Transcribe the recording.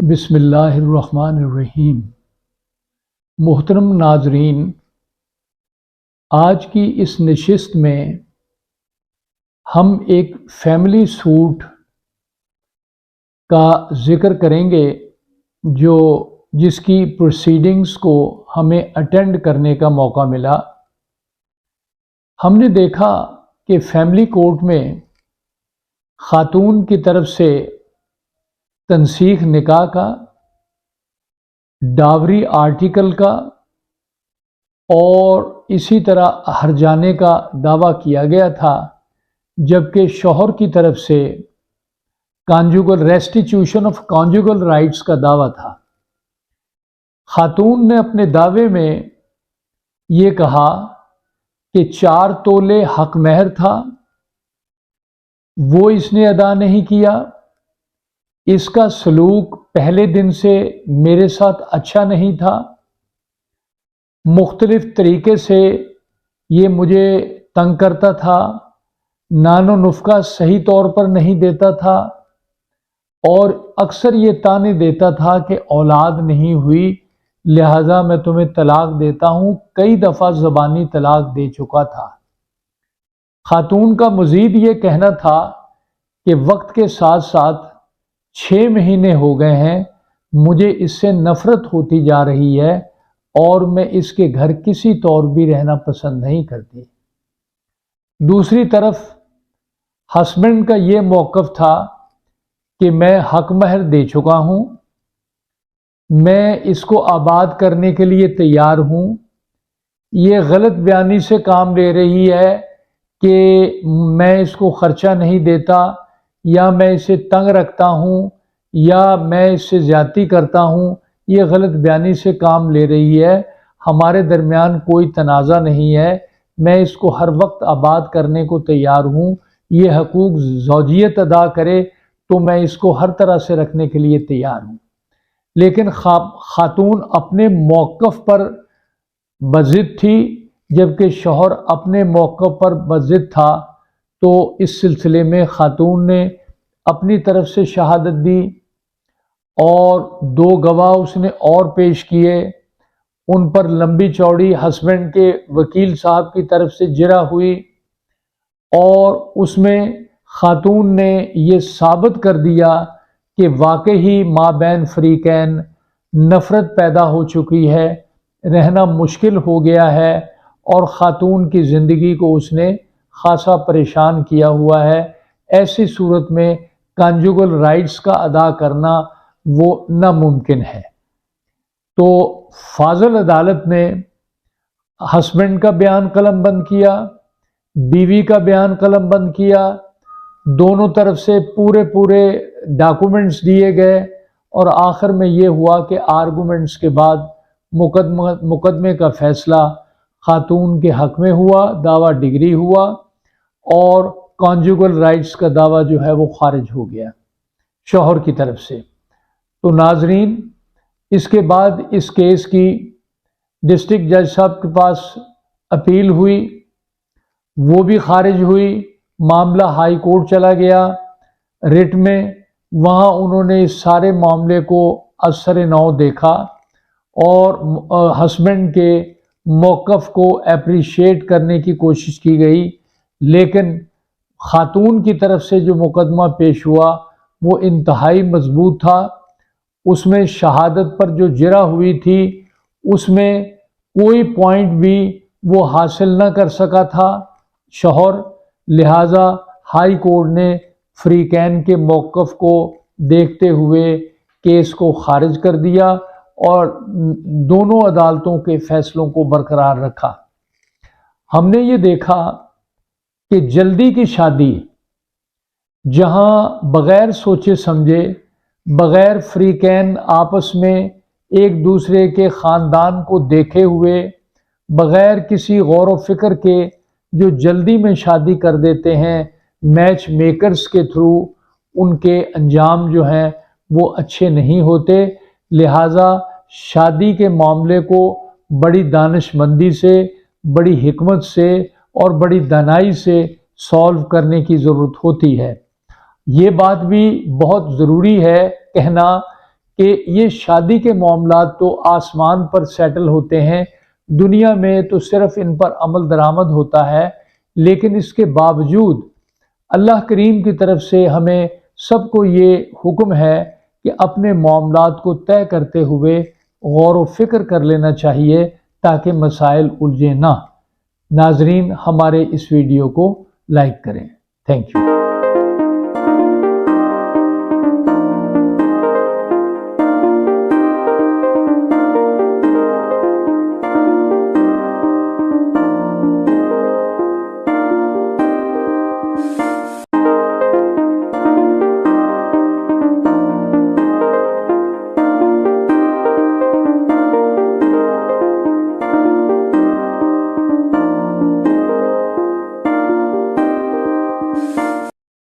بسم اللہ الرحمن الرحیم۔ محترم ناظرین، آج کی اس نشست میں ہم ایک فیملی سوٹ کا ذکر کریں گے جس کی پروسیڈنگز کو ہمیں اٹینڈ کرنے کا موقع ملا۔ ہم نے دیکھا کہ فیملی کورٹ میں خاتون کی طرف سے تنسیخ نکاح کا، ڈاوری آرٹیکل کا اور اسی طرح ہرجانے کا دعویٰ کیا گیا تھا، جبکہ شوہر کی طرف سے ریسٹیٹیوشن آف کانجوگل رائٹس کا دعویٰ تھا۔ خاتون نے اپنے دعوے میں یہ کہا کہ 4 تولے حق مہر تھا، وہ اس نے ادا نہیں کیا، اس کا سلوک پہلے دن سے میرے ساتھ اچھا نہیں تھا، مختلف طریقے سے یہ مجھے تنگ کرتا تھا، نان و نفقہ صحیح طور پر نہیں دیتا تھا اور اکثر یہ تانے دیتا تھا کہ اولاد نہیں ہوئی لہذا میں تمہیں طلاق دیتا ہوں۔ کئی دفعہ زبانی طلاق دے چکا تھا۔ خاتون کا مزید یہ کہنا تھا کہ وقت کے ساتھ ساتھ 6 مہینے ہو گئے ہیں، مجھے اس سے نفرت ہوتی جا رہی ہے اور میں اس کے گھر کسی طور بھی رہنا پسند نہیں کرتی۔ دوسری طرف ہسبینڈ کا یہ موقف تھا کہ میں حق مہر دے چکا ہوں، میں اس کو آباد کرنے کے لیے تیار ہوں، یہ غلط بیانی سے کام لے رہی ہے کہ میں اس کو خرچہ نہیں دیتا یا میں اسے تنگ رکھتا ہوں یا میں اس سے زیادتی کرتا ہوں، یہ غلط بیانی سے کام لے رہی ہے، ہمارے درمیان کوئی تنازع نہیں ہے، میں اس کو ہر وقت آباد کرنے کو تیار ہوں، یہ حقوق زوجیت ادا کرے تو میں اس کو ہر طرح سے رکھنے کے لیے تیار ہوں۔ لیکن خاتون اپنے موقف پر بضد تھی، جبکہ شوہر اپنے موقف پر بضد تھا، تو اس سلسلے میں خاتون نے اپنی طرف سے شہادت دی اور 2 گواہ اس نے اور پیش کیے، ان پر لمبی چوڑی ہسبینڈ کے وکیل صاحب کی طرف سے جرح ہوئی اور اس میں خاتون نے یہ ثابت کر دیا کہ واقعی مابین فریقین نفرت پیدا ہو چکی ہے، رہنا مشکل ہو گیا ہے اور خاتون کی زندگی کو اس نے خاصا پریشان کیا ہوا ہے۔ ایسی صورت میں کانجوگل رائٹس کا ادا کرنا وہ ناممکن ہے۔ تو فاضل عدالت نے ہسبینڈ کا بیان قلم بند کیا، بیوی کا بیان قلم بند کیا، دونوں طرف سے پورے ڈاکومنٹس دیے گئے اور آخر میں یہ ہوا کہ آرگومنٹس کے بعد مقدمے کا فیصلہ خاتون کے حق میں ہوا، دعویٰ ڈگری ہوا اور کانجوگل رائٹس کا دعویٰ جو ہے وہ خارج ہو گیا شوہر کی طرف سے۔ تو ناظرین، اس کے بعد اس کیس کی ڈسٹرکٹ جج صاحب کے پاس اپیل ہوئی، وہ بھی خارج ہوئی، معاملہ ہائی کورٹ چلا گیا ریٹ میں، وہاں انہوں نے اس سارے معاملے کو اثر نو دیکھا اور ہسبینڈ کے موقف کو اپریشیٹ کرنے کی کوشش کی گئی، لیکن خاتون کی طرف سے جو مقدمہ پیش ہوا وہ انتہائی مضبوط تھا، اس میں شہادت پر جو جرح ہوئی تھی اس میں کوئی پوائنٹ بھی وہ حاصل نہ کر سکا تھا شوہر، لہٰذا ہائی کورٹ نے فریقین کے موقف کو دیکھتے ہوئے کیس کو خارج کر دیا اور دونوں عدالتوں کے فیصلوں کو برقرار رکھا۔ ہم نے یہ دیکھا کہ جلدی کی شادی جہاں بغیر سوچے سمجھے، بغیر فریقین آپس میں ایک دوسرے کے خاندان کو دیکھے ہوئے، بغیر کسی غور و فکر کے جو جلدی میں شادی کر دیتے ہیں میچ میکرز کے تھرو، ان کے انجام جو ہیں وہ اچھے نہیں ہوتے، لہٰذا شادی کے معاملے کو بڑی دانش مندی سے، بڑی حکمت سے اور بڑی دانائی سے سالو کرنے کی ضرورت ہوتی ہے۔ یہ بات بھی بہت ضروری ہے کہنا کہ یہ شادی کے معاملات تو آسمان پر سیٹل ہوتے ہیں، دنیا میں تو صرف ان پر عمل درآمد ہوتا ہے، لیکن اس کے باوجود اللہ کریم کی طرف سے ہمیں سب کو یہ حکم ہے کہ اپنے معاملات کو طے کرتے ہوئے غور و فکر کر لینا چاہیے تاکہ مسائل الجھے نہ۔ ناظرین، ہمارے اس ویڈیو کو لائک کریں۔ Thank you.